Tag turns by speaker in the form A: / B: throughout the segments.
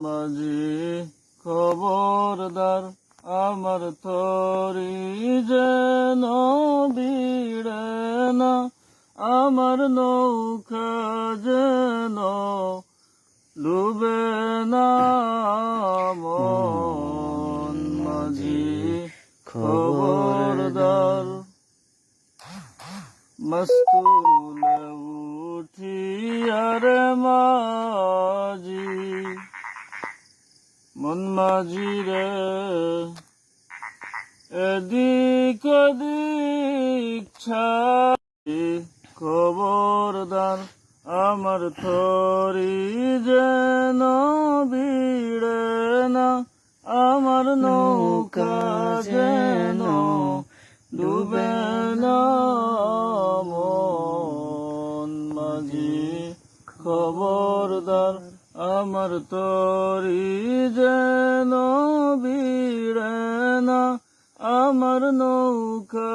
A: মাঝি খবরদার আমার তরি যেন বিড়ে না, আমার নৌকা যেন ডুবে না। মন মাঝি খবরদার মস্তুলে উঠিয়ার মাঝি, মন মাঝি রে এদিক ওদিক ছাড়ি খবরদার আমার তরি যেন বিড়ে না, আমার নৌকা যেন ডুবে না। মন মাঝি খবরদার আমার তরি যেন বিড়ে না, আমার নৌকা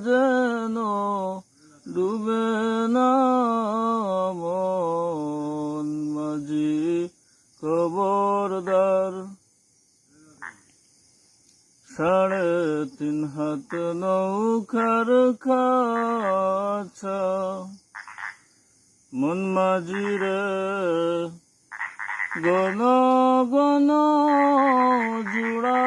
A: যেন ডুবে না। মন মাঝি খবরদার 3.5 হাত নৌকার কাছা, মন মাঝি রে গণ গণ জুড়া,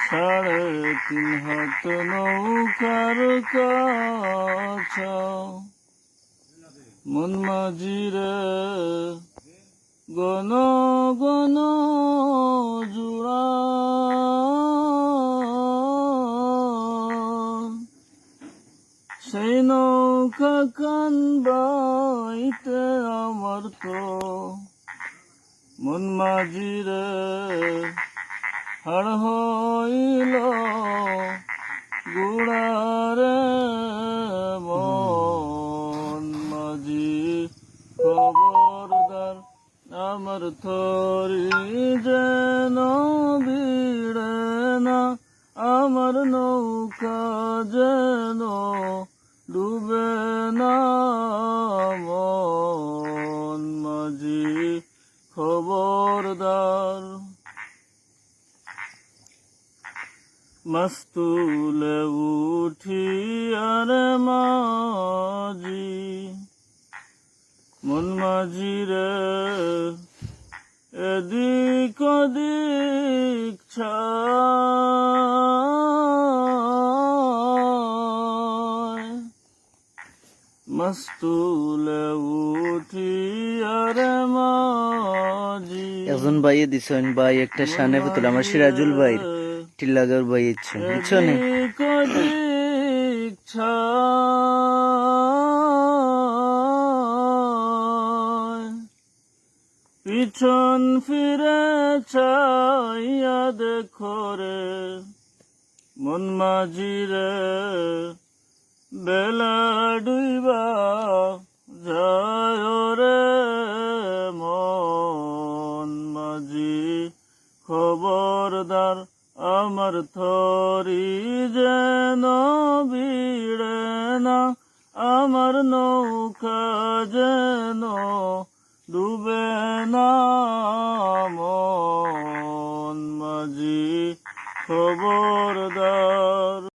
A: 3.5 হাত নৌকার কাছা, মন মাঝি রে গণ গণ জুড়া। সেই নৌকা কান বাইতে আমার তো মন মাঝি রে হাড় হইল গুড়ারে। মন মাঝি খবরদার আমার তরি যেন বিড়ে না, আমার নৌকা যেন ডুবে না। মন মাঝি খবরদার মস্তুলে উঠিয়ার মাঝি, মন মাঝি রে এদিক ওদিক ছায়, মস্তুলে উঠিয়ার মাঝি।
B: একজন ভাইয়ে দিছেন ভাই একটা শানে পুতুল আমার সিরাজুল ভাই টিল্লাগর ভাই ইচ্ছে বুঝছো না।
A: পিছন ফিরে চাইয়া দেখো রে মন মাঝি রে বেলা ডুইবা যায় রে। মন মাঝি খবরদার আমার তরি যেন বিড়ে না, আমার নৌকা যেন ডুবে না। মন মাঝি খবরদার।